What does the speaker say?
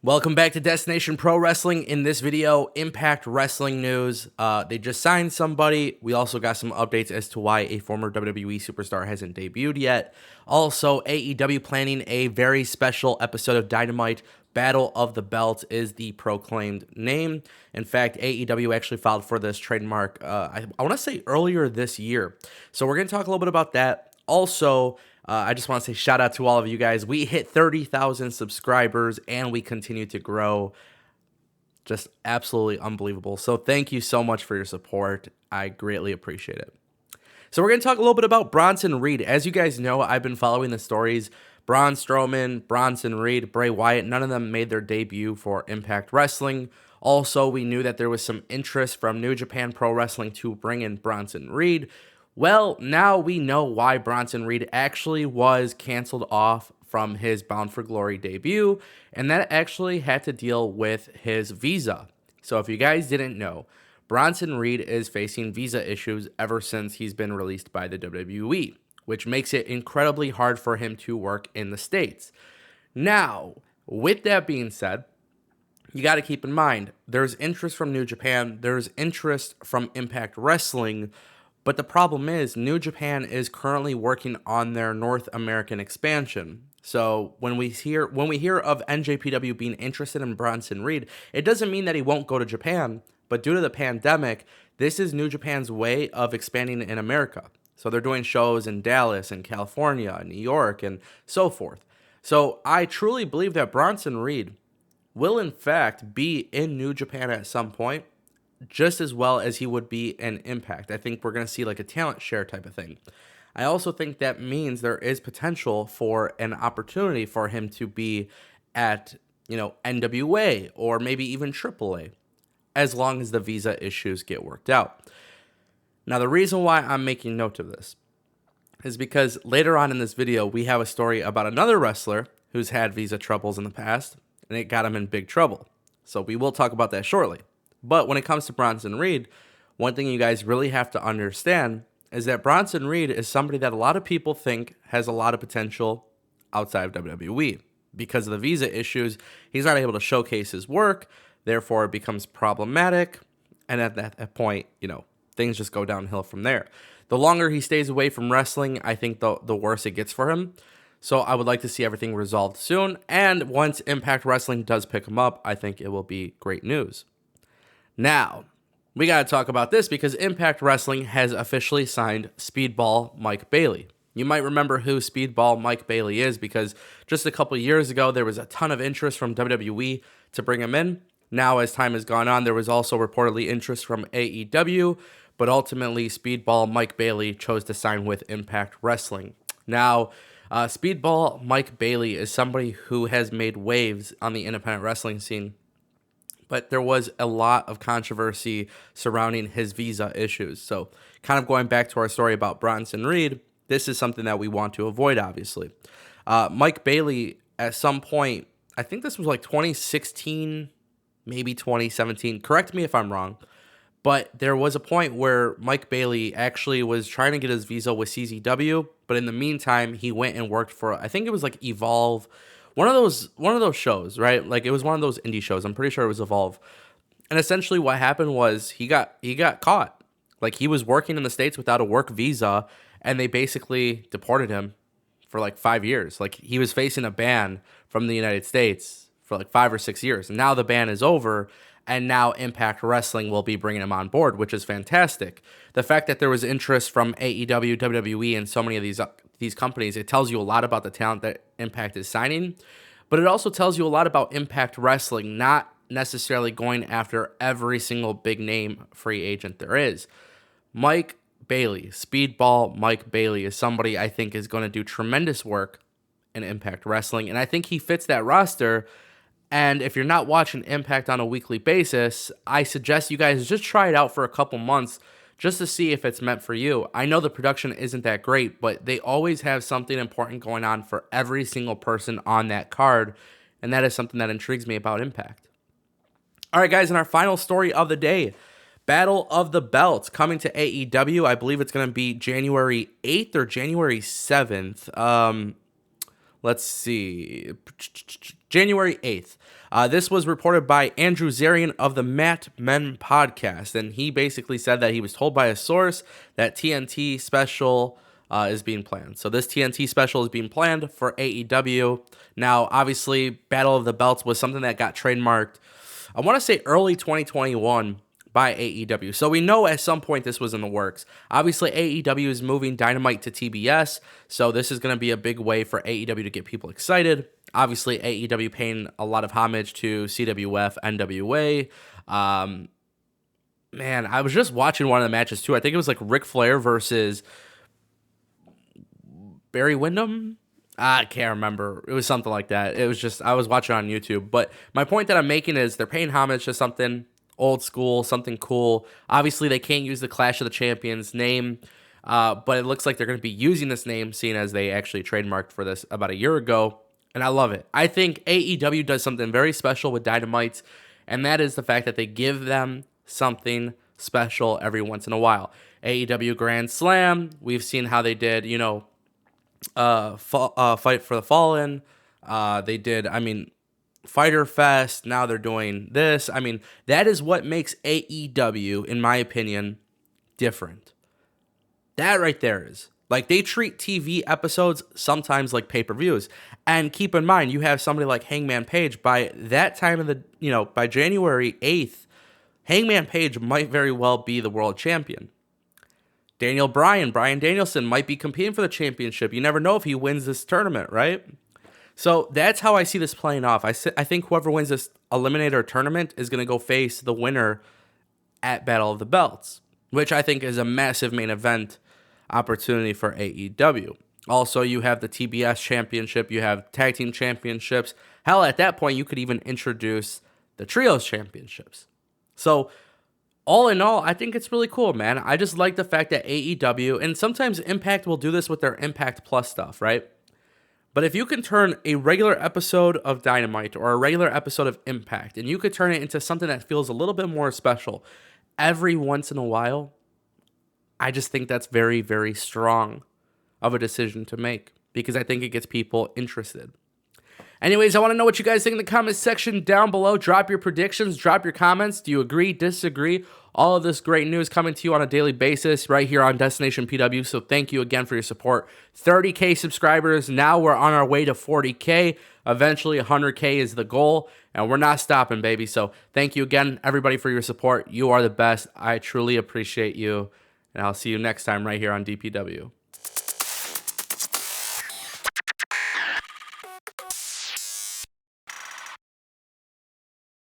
Welcome back to Destination Pro Wrestling. In this video, Impact Wrestling news. They just signed somebody. We also got some updates as to why a former WWE superstar hasn't debuted yet. Also, AEW planning a very special episode of Dynamite. Battle of the Belt is the proclaimed name. In fact, AEW actually filed for this trademark, I want to say earlier this year. So we're going to talk a little bit about that. Also, I just want to say shout out to all of you guys. We hit 30,000 subscribers and we continue to grow. Just absolutely unbelievable. So thank you so much for your support. I greatly appreciate it. So we're going to talk a little bit about Bronson Reed. As you guys know, I've been following the stories. Braun Strowman, Bronson Reed, Bray Wyatt, none of them made their debut for Impact Wrestling. Also, we knew that there was some interest from New Japan Pro Wrestling to bring in Bronson Reed. Well, now we know why Bronson Reed actually was canceled off from his Bound for Glory debut, and that actually had to deal with his visa. So if you guys didn't know, Bronson Reed is facing visa issues ever since he's been released by the WWE, which makes it incredibly hard for him to work in the States. Now, with that being said, you got to keep in mind, there's interest from New Japan, there's interest from Impact Wrestling, but the problem is New Japan is currently working on their North American expansion. So when we hear of NJPW being interested in Bronson Reed, it doesn't mean that he won't go to Japan, but due to the pandemic, this is New Japan's way of expanding in America. So they're doing shows in Dallas and California, New York, and so forth. So I truly believe that Bronson Reed will in fact be in New Japan at some point, just as well as he would be in Impact. I think we're going to see like a talent share type of thing. I also think that means there is potential for an opportunity for him to be at, NWA or maybe even AAA, as long as the visa issues get worked out. Now, the reason why I'm making note of this is because later on in this video, we have a story about another wrestler who's had visa troubles in the past, and it got him in big trouble. So we will talk about that shortly. But when it comes to Bronson Reed, one thing you guys really have to understand is that Bronson Reed is somebody that a lot of people think has a lot of potential outside of WWE. Because of the visa issues, he's not able to showcase his work, therefore it becomes problematic, and at that point, things just go downhill from there. The longer he stays away from wrestling, I think the worse it gets for him. So I would like to see everything resolved soon, and once Impact Wrestling does pick him up, I think it will be great news. Now, we got to talk about this because Impact Wrestling has officially signed Speedball Mike Bailey. You might remember who Speedball Mike Bailey is because just a couple years ago, there was a ton of interest from WWE to bring him in. Now, as time has gone on, there was also reportedly interest from AEW, but ultimately, Speedball Mike Bailey chose to sign with Impact Wrestling. Now, Speedball Mike Bailey is somebody who has made waves on the independent wrestling scene, but there was a lot of controversy surrounding his visa issues. So kind of going back to our story about Bronson Reed, this is something that we want to avoid, obviously. Mike Bailey, at some point, I think this was like 2016, maybe 2017. Correct me if I'm wrong. But there was a point where Mike Bailey actually was trying to get his visa with CZW, but in the meantime, he went and worked for, I think it was like Evolve, one of those shows, right? Like it was one of those indie shows. I'm pretty sure it was Evolve. And essentially what happened was he got caught. Like he was working in the States without a work visa, and they basically deported him for like 5 years. Like he was facing a ban from the United States for like 5 or 6 years. And now the ban is over, and now Impact Wrestling will be bringing him on board, which is fantastic. The fact that there was interest from AEW, WWE, and so many of these companies, it tells you a lot about the talent that Impact is signing, but it also tells you a lot about Impact Wrestling not necessarily going after every single big name free agent there is. Mike Bailey, Speedball Mike Bailey, is somebody I think is going to do tremendous work in Impact Wrestling, and I think he fits that roster. And if you're not watching Impact on a weekly basis, I suggest you guys just try it out for a couple months just to see if it's meant for you. I know the production isn't that great, but they always have something important going on for every single person on that card, and that is something that intrigues me about Impact. All right, guys, and our final story of the day, Battle of the Belts coming to AEW. I believe it's going to be January 8th or January 7th. Let's see. January 8th. This was reported by Andrew Zarian of the Mat Men podcast, and he basically said that he was told by a source that TNT special is being planned. So this TNT special is being planned for AEW. Now, obviously, Battle of the Belts was something that got trademarked, I want to say early 2021 by AEW. So we know at some point this was in the works. Obviously, AEW is moving Dynamite to TBS, so this is going to be a big way for AEW to get people excited. Obviously, AEW paying a lot of homage to CWF, NWA. Man, I was just watching one of the matches too. I think it was like Ric Flair versus Barry Windham. I can't remember. It was something like that. It was just, I was watching on YouTube. But my point that I'm making is they're paying homage to something old school, something cool. Obviously, they can't use the Clash of the Champions name, but it looks like they're going to be using this name, seeing as they actually trademarked for this about a year ago. And I love it. I think AEW does something very special with Dynamite, and that is the fact that they give them something special every once in a while. AEW Grand Slam, we've seen how they did, Fight for the Fallen. They did, Fighter Fest. Now they're doing this. That is what makes AEW, in my opinion, different. That right there is. Like, they treat TV episodes sometimes like pay-per-views. And keep in mind, you have somebody like Hangman Page. By that time of the, by January 8th, Hangman Page might very well be the world champion. Brian Danielson might be competing for the championship. You never know if he wins this tournament, right? So that's how I see this playing off. I think whoever wins this Eliminator tournament is going to go face the winner at Battle of the Belts, which I think is a massive main event opportunity for AEW. Also, you have the TBS championship. You have tag team championships. Hell, at that point, you could even introduce the trios championships. So all in all, I think it's really cool, man. I just like the fact that AEW, and sometimes Impact will do this with their Impact Plus stuff, right? But if you can turn a regular episode of Dynamite or a regular episode of Impact, and you could turn it into something that feels a little bit more special every once in a while, I just think that's very, very strong of a decision to make, because I think it gets people interested. Anyways, I want to know what you guys think in the comments section down below. Drop your predictions, drop your comments. Do you agree, disagree? All of this great news coming to you on a daily basis right here on Destination PW. So thank you again for your support. 30K subscribers. Now we're on our way to 40K. Eventually 100K is the goal, and we're not stopping, baby. So thank you again, everybody, for your support. You are the best. I truly appreciate you, and I'll see you next time right here on DPW.